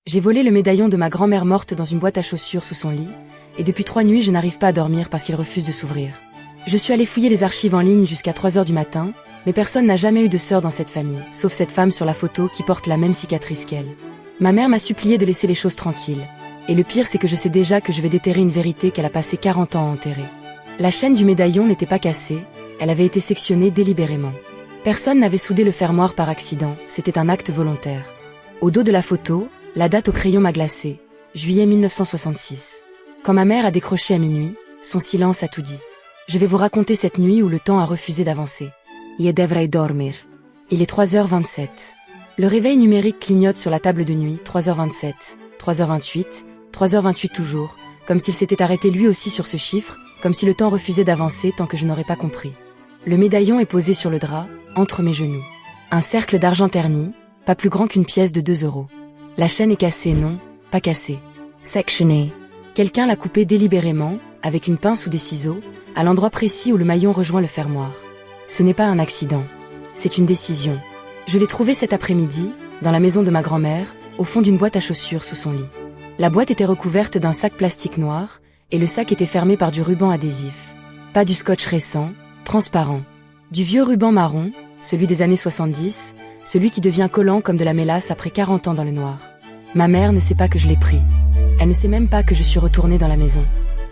J'ai volé le médaillon de ma grand-mère morte dans une boîte à chaussures sous son lit, et depuis 3 nuits je n'arrive pas à dormir parce qu'il refuse de s'ouvrir. Je suis allée fouiller les archives en ligne jusqu'à 3 heures du matin, mais personne n'a jamais eu de sœur dans cette famille, sauf cette femme sur la photo qui porte la même cicatrice qu'elle. Ma mère m'a supplié de laisser les choses tranquilles. Et le pire c'est que je sais déjà que je vais déterrer une vérité qu'elle a passé 40 ans à enterrer. La chaîne du médaillon n'était pas cassée, elle avait été sectionnée délibérément. Personne n'avait soudé le fermoir par accident, c'était un acte volontaire. Au dos de la photo, la date au crayon m'a glacé, juillet 1966. Quand ma mère a décroché à minuit, son silence a tout dit. Je vais vous raconter cette nuit où le temps a refusé d'avancer. Je devrais dormir. Il est 3h27. Le réveil numérique clignote sur la table de nuit, 3h27, 3h28, 3h28 toujours, comme s'il s'était arrêté lui aussi sur ce chiffre, comme si le temps refusait d'avancer tant que je n'aurais pas compris. Le médaillon est posé sur le drap, entre mes genoux. Un cercle d'argent terni, pas plus grand qu'une pièce de 2 €. La chaîne est cassée, non, pas cassée. Sectionnée. Quelqu'un l'a coupée délibérément, avec une pince ou des ciseaux, à l'endroit précis où le maillon rejoint le fermoir. Ce n'est pas un accident. C'est une décision. Je l'ai trouvée cet après-midi, dans la maison de ma grand-mère, au fond d'une boîte à chaussures sous son lit. La boîte était recouverte d'un sac plastique noir, et le sac était fermé par du ruban adhésif. Pas du scotch récent, transparent. Du vieux ruban marron, celui des années 70, celui qui devient collant comme de la mélasse après 40 ans dans le noir. Ma mère ne sait pas que je l'ai pris. Elle ne sait même pas que je suis retournée dans la maison.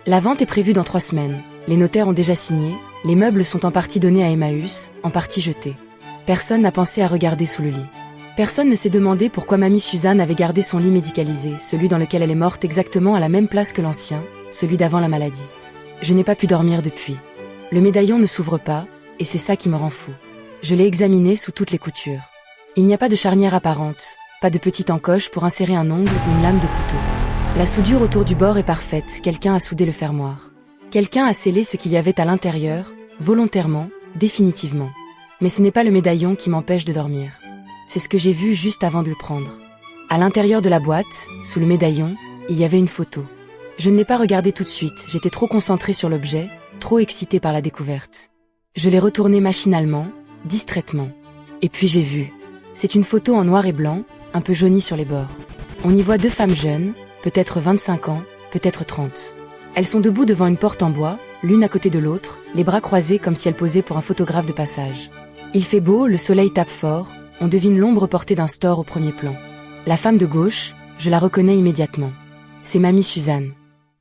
La vente est prévue dans 3 semaines. Les notaires ont déjà signé, les meubles sont en partie donnés à Emmaüs, en partie jetés. Personne n'a pensé à regarder sous le lit. Personne ne s'est demandé pourquoi mamie Suzanne avait gardé son lit médicalisé, celui dans lequel elle est morte exactement à la même place que l'ancien, celui d'avant la maladie. Je n'ai pas pu dormir depuis. Le médaillon ne s'ouvre pas, et c'est ça qui me rend fou. Je l'ai examiné sous toutes les coutures. Il n'y a pas de charnière apparente, pas de petite encoche pour insérer un ongle ou une lame de couteau. La soudure autour du bord est parfaite, quelqu'un a soudé le fermoir. Quelqu'un a scellé ce qu'il y avait à l'intérieur, volontairement, définitivement. Mais ce n'est pas le médaillon qui m'empêche de dormir. C'est ce que j'ai vu juste avant de le prendre. À l'intérieur de la boîte, sous le médaillon, il y avait une photo. Je ne l'ai pas regardée tout de suite, j'étais trop concentrée sur l'objet, trop excitée par la découverte. Je l'ai retournée machinalement, distraitement. Et puis j'ai vu. C'est une photo en noir et blanc, un peu jaunie sur les bords. On y voit 2 femmes jeunes, peut-être 25 ans, peut-être 30. Elles sont debout devant une porte en bois, l'une à côté de l'autre, les bras croisés comme si elles posaient pour un photographe de passage. Il fait beau, le soleil tape fort, on devine l'ombre portée d'un store au premier plan. La femme de gauche, je la reconnais immédiatement. C'est mamie Suzanne.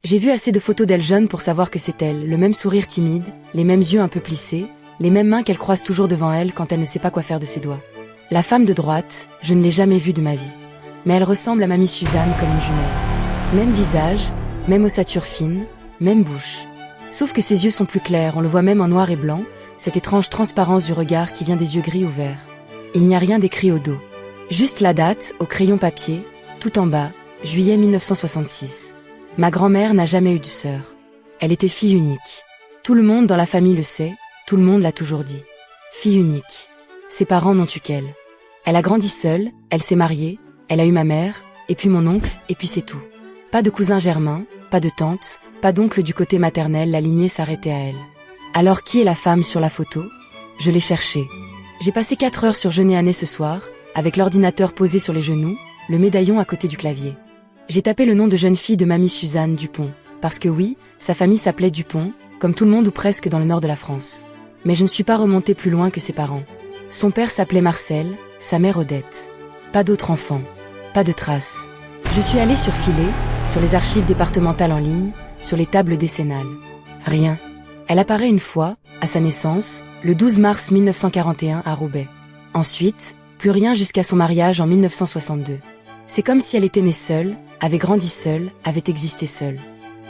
J'ai vu assez de photos d'elle jeune pour savoir que c'est elle, le même sourire timide, les mêmes yeux un peu plissés, les mêmes mains qu'elle croise toujours devant elle quand elle ne sait pas quoi faire de ses doigts. La femme de droite, je ne l'ai jamais vue de ma vie. Mais elle ressemble à mamie Suzanne comme une jumelle. Même visage, même ossature fine, même bouche. Sauf que ses yeux sont plus clairs, on le voit même en noir et blanc, cette étrange transparence du regard qui vient des yeux gris ou verts. Il n'y a rien d'écrit au dos. Juste la date, au crayon papier, tout en bas, juillet 1966. Ma grand-mère n'a jamais eu de sœur. Elle était fille unique. Tout le monde dans la famille le sait, tout le monde l'a toujours dit. Fille unique. Ses parents n'ont eu qu'elle. Elle a grandi seule, elle s'est mariée, elle a eu ma mère, et puis mon oncle, et puis c'est tout. Pas de cousin germain, pas de tante, pas d'oncle du côté maternel, la lignée s'arrêtait à elle. Alors qui est la femme sur la photo? Je l'ai cherchée. J'ai passé 4 heures sur Genéané ce soir, avec l'ordinateur posé sur les genoux, le médaillon à côté du clavier. J'ai tapé le nom de jeune fille de mamie Suzanne Dupont, parce que oui, sa famille s'appelait Dupont, comme tout le monde ou presque dans le nord de la France. Mais je ne suis pas remontée plus loin que ses parents. Son père s'appelait Marcel, sa mère Odette. Pas d'autres enfants. Pas de traces. Je suis allée sur Filet, sur les archives départementales en ligne, sur les tables décennales. Rien. Elle apparaît une fois, à sa naissance, le 12 mars 1941 à Roubaix. Ensuite, plus rien jusqu'à son mariage en 1962. C'est comme si elle était née seule, avait grandi seule, avait existé seule.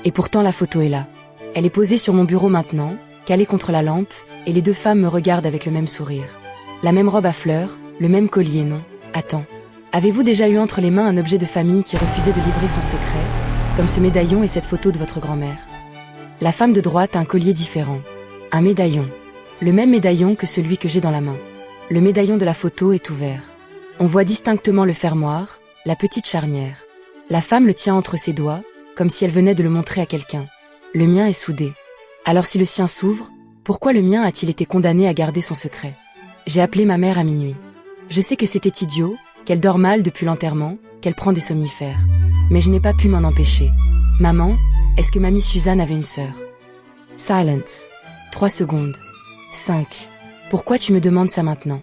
Et pourtant la photo est là. Elle est posée sur mon bureau maintenant, calée contre la lampe, et les 2 femmes me regardent avec le même sourire. La même robe à fleurs, le même collier, non? Attends. Avez-vous déjà eu entre les mains un objet de famille qui refusait de livrer son secret, comme ce médaillon et cette photo de votre grand-mère? La femme de droite a un collier différent. Un médaillon. Le même médaillon que celui que j'ai dans la main. Le médaillon de la photo est ouvert. On voit distinctement le fermoir, la petite charnière. La femme le tient entre ses doigts, comme si elle venait de le montrer à quelqu'un. Le mien est soudé. Alors si le sien s'ouvre, pourquoi le mien a-t-il été condamné à garder son secret? J'ai appelé ma mère à minuit. Je sais que c'était idiot, qu'elle dort mal depuis l'enterrement, qu'elle prend des somnifères. Mais je n'ai pas pu m'en empêcher. Maman, est-ce que mamie Suzanne avait une sœur? Silence. 3 secondes. 5. Pourquoi tu me demandes ça maintenant?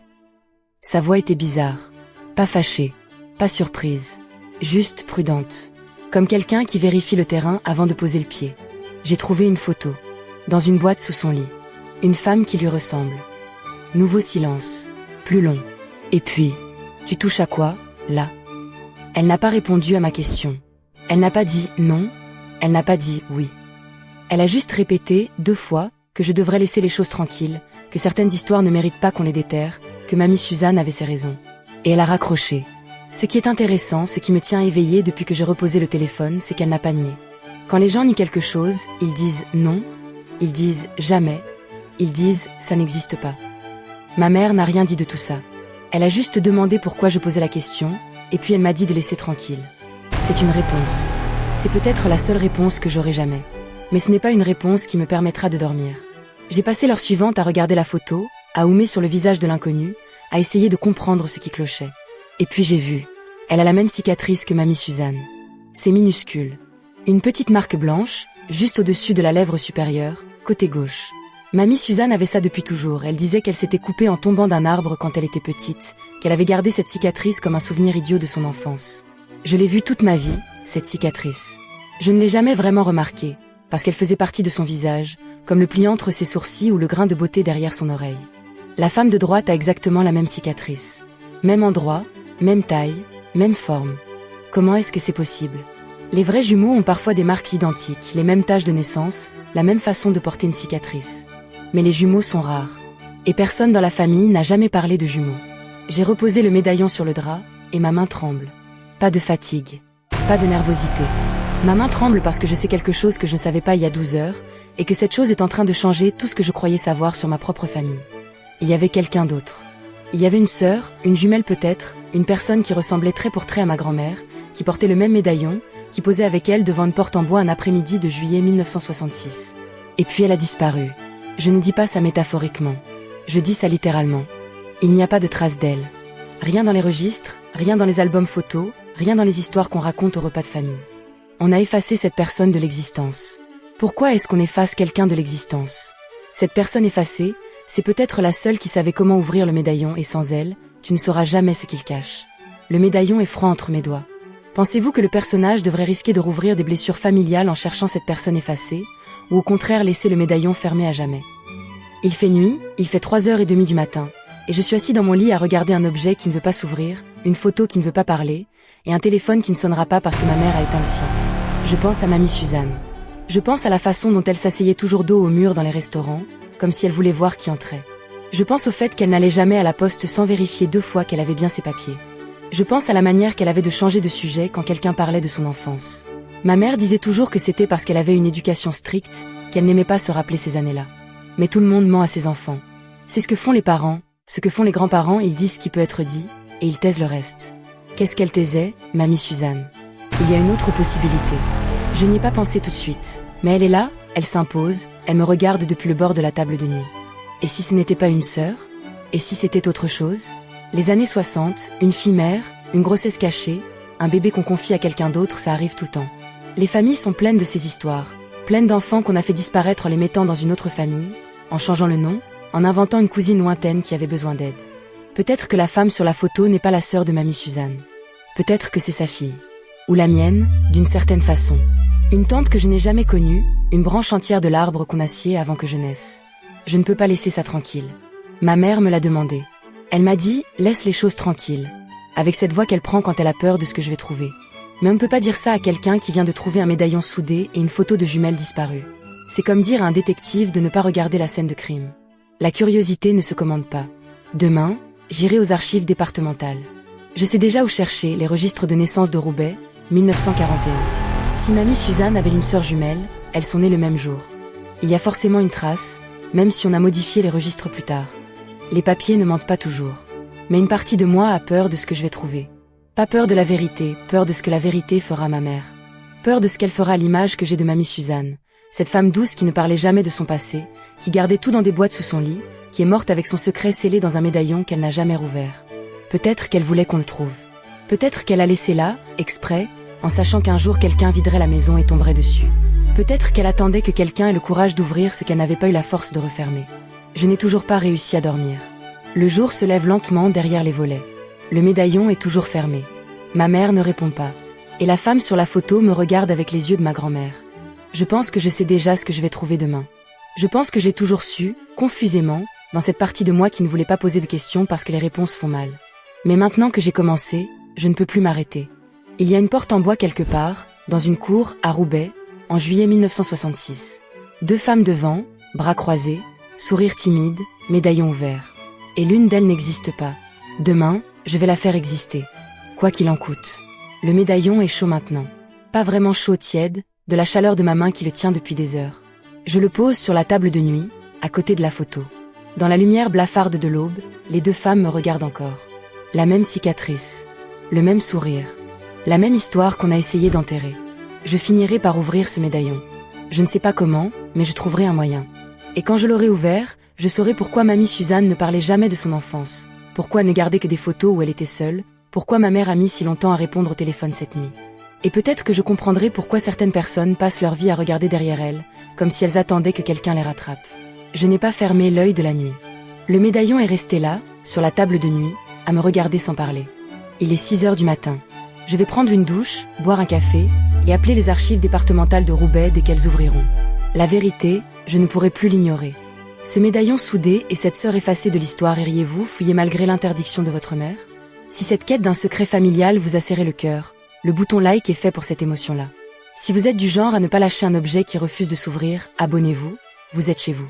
Sa voix était bizarre. Pas fâchée. Pas surprise. Juste prudente. Comme quelqu'un qui vérifie le terrain avant de poser le pied. J'ai trouvé une photo. Dans une boîte sous son lit. Une femme qui lui ressemble. Nouveau silence. Plus long. Et puis, tu touches à quoi, là? Elle n'a pas répondu à ma question. Elle n'a pas dit non. Elle n'a pas dit oui. Elle a juste répété 2 fois que je devrais laisser les choses tranquilles, que certaines histoires ne méritent pas qu'on les déterre, que mamie Suzanne avait ses raisons. Et elle a raccroché. Ce qui est intéressant, ce qui me tient éveillée depuis que j'ai reposé le téléphone, c'est qu'elle n'a pas nié. Quand les gens nient quelque chose, ils disent non, ils disent jamais, ils disent ça n'existe pas. Ma mère n'a rien dit de tout ça. Elle a juste demandé pourquoi je posais la question, et puis elle m'a dit de laisser tranquille. C'est une réponse. C'est peut-être la seule réponse que j'aurai jamais. Mais ce n'est pas une réponse qui me permettra de dormir. J'ai passé l'heure suivante à regarder la photo, à oumer sur le visage de l'inconnu, à essayer de comprendre ce qui clochait. Et puis j'ai vu. Elle a la même cicatrice que mamie Suzanne. C'est minuscule. Une petite marque blanche, juste au-dessus de la lèvre supérieure, côté gauche. Mamie Suzanne avait ça depuis toujours. Elle disait qu'elle s'était coupée en tombant d'un arbre quand elle était petite, qu'elle avait gardé cette cicatrice comme un souvenir idiot de son enfance. Je l'ai vue toute ma vie, cette cicatrice. Je ne l'ai jamais vraiment remarquée, parce qu'elle faisait partie de son visage, comme le pli entre ses sourcils ou le grain de beauté derrière son oreille. La femme de droite a exactement la même cicatrice. Même endroit, même taille, même forme. Comment est-ce que c'est possible? Les vrais jumeaux ont parfois des marques identiques, les mêmes taches de naissance, la même façon de porter une cicatrice. Mais les jumeaux sont rares. Et personne dans la famille n'a jamais parlé de jumeaux. J'ai reposé le médaillon sur le drap, et ma main tremble. Pas de fatigue. Pas de nervosité. Ma main tremble parce que je sais quelque chose que je ne savais pas il y a 12 heures, et que cette chose est en train de changer tout ce que je croyais savoir sur ma propre famille. Il y avait quelqu'un d'autre. Il y avait une sœur, une jumelle peut-être, une personne qui ressemblait trait pour trait à ma grand-mère, qui portait le même médaillon, qui posait avec elle devant une porte en bois un après-midi de juillet 1966. Et puis elle a disparu. Je ne dis pas ça métaphoriquement. Je dis ça littéralement. Il n'y a pas de trace d'elle. Rien dans les registres, rien dans les albums photos, rien dans les histoires qu'on raconte au repas de famille. On a effacé cette personne de l'existence. Pourquoi est-ce qu'on efface quelqu'un de l'existence? Cette personne effacée, c'est peut-être la seule qui savait comment ouvrir le médaillon et sans elle, tu ne sauras jamais ce qu'il cache. Le médaillon est froid entre mes doigts. Pensez-vous que le personnage devrait risquer de rouvrir des blessures familiales en cherchant cette personne effacée, ou au contraire laisser le médaillon fermé à jamais? Il fait nuit, il fait 3h30 du matin, et je suis assis dans mon lit à regarder un objet qui ne veut pas s'ouvrir, une photo qui ne veut pas parler, et un téléphone qui ne sonnera pas parce que ma mère a éteint le sien. Je pense à mamie Suzanne. Je pense à la façon dont elle s'asseyait toujours dos au mur dans les restaurants, comme si elle voulait voir qui entrait. Je pense au fait qu'elle n'allait jamais à la poste sans vérifier 2 fois qu'elle avait bien ses papiers. Je pense à la manière qu'elle avait de changer de sujet quand quelqu'un parlait de son enfance. Ma mère disait toujours que c'était parce qu'elle avait une éducation stricte, qu'elle n'aimait pas se rappeler ces années-là. Mais tout le monde ment à ses enfants. C'est ce que font les parents, ce que font les grands-parents, ils disent ce qui peut être dit, et ils taisent le reste. Qu'est-ce qu'elle taisait, mamie Suzanne? Il y a une autre possibilité. Je n'y ai pas pensé tout de suite, mais elle est là, elle s'impose, elle me regarde depuis le bord de la table de nuit. Et si ce n'était pas une sœur? Et si c'était autre chose? Les années 60, une fille mère, une grossesse cachée, un bébé qu'on confie à quelqu'un d'autre, ça arrive tout le temps. Les familles sont pleines de ces histoires, pleines d'enfants qu'on a fait disparaître en les mettant dans une autre famille, en changeant le nom, en inventant une cousine lointaine qui avait besoin d'aide. Peut-être que la femme sur la photo n'est pas la sœur de mamie Suzanne. Peut-être que c'est sa fille. Ou la mienne, d'une certaine façon. Une tante que je n'ai jamais connue, une branche entière de l'arbre qu'on a scié avant que je naisse. Je ne peux pas laisser ça tranquille. Ma mère me l'a demandé. Elle m'a dit, laisse les choses tranquilles. Avec cette voix qu'elle prend quand elle a peur de ce que je vais trouver. Mais on ne peut pas dire ça à quelqu'un qui vient de trouver un médaillon soudé et une photo de jumelles disparues. C'est comme dire à un détective de ne pas regarder la scène de crime. La curiosité ne se commande pas. Demain, j'irai aux archives départementales. Je sais déjà où chercher les registres de naissance de Roubaix, 1941. Si mamie Suzanne avait une sœur jumelle, elles sont nées le même jour. Il y a forcément une trace, même si on a modifié les registres plus tard. Les papiers ne mentent pas toujours. Mais une partie de moi a peur de ce que je vais trouver. Pas peur de la vérité, peur de ce que la vérité fera à ma mère. Peur de ce qu'elle fera à l'image que j'ai de mamie Suzanne. Cette femme douce qui ne parlait jamais de son passé, qui gardait tout dans des boîtes sous son lit, qui est morte avec son secret scellé dans un médaillon qu'elle n'a jamais rouvert. Peut-être qu'elle voulait qu'on le trouve. Peut-être qu'elle a laissé là, exprès, en sachant qu'un jour quelqu'un viderait la maison et tomberait dessus. Peut-être qu'elle attendait que quelqu'un ait le courage d'ouvrir ce qu'elle n'avait pas eu la force de refermer. Je n'ai toujours pas réussi à dormir. Le jour se lève lentement derrière les volets. Le médaillon est toujours fermé. Ma mère ne répond pas. Et la femme sur la photo me regarde avec les yeux de ma grand-mère. Je pense que je sais déjà ce que je vais trouver demain. Je pense que j'ai toujours su, confusément, dans cette partie de moi qui ne voulait pas poser de questions parce que les réponses font mal. Mais maintenant que j'ai commencé, je ne peux plus m'arrêter. Il y a une porte en bois quelque part, dans une cour, à Roubaix, en juillet 1966. 2 femmes devant, bras croisés, sourire timide, médaillon ouvert. Et l'une d'elles n'existe pas. Demain, je vais la faire exister. Quoi qu'il en coûte. Le médaillon est chaud maintenant. Pas vraiment chaud tiède, de la chaleur de ma main qui le tient depuis des heures. Je le pose sur la table de nuit, à côté de la photo. Dans la lumière blafarde de l'aube, les 2 femmes me regardent encore. La même cicatrice. Le même sourire. La même histoire qu'on a essayé d'enterrer. Je finirai par ouvrir ce médaillon. Je ne sais pas comment, mais je trouverai un moyen. Et quand je l'aurai ouvert, je saurai pourquoi mamie Suzanne ne parlait jamais de son enfance, pourquoi ne gardait que des photos où elle était seule, pourquoi ma mère a mis si longtemps à répondre au téléphone cette nuit. Et peut-être que je comprendrai pourquoi certaines personnes passent leur vie à regarder derrière elles, comme si elles attendaient que quelqu'un les rattrape. Je n'ai pas fermé l'œil de la nuit. Le médaillon est resté là, sur la table de nuit, à me regarder sans parler. Il est 6 heures du matin. Je vais prendre une douche, boire un café, et appeler les archives départementales de Roubaix dès qu'elles ouvriront. La vérité, je ne pourrai plus l'ignorer. Ce médaillon soudé et cette sœur effacée de l'histoire, iriez-vous fouiller malgré l'interdiction de votre mère? Si cette quête d'un secret familial vous a serré le cœur, le bouton like est fait pour cette émotion-là. Si vous êtes du genre à ne pas lâcher un objet qui refuse de s'ouvrir, abonnez-vous, vous êtes chez vous.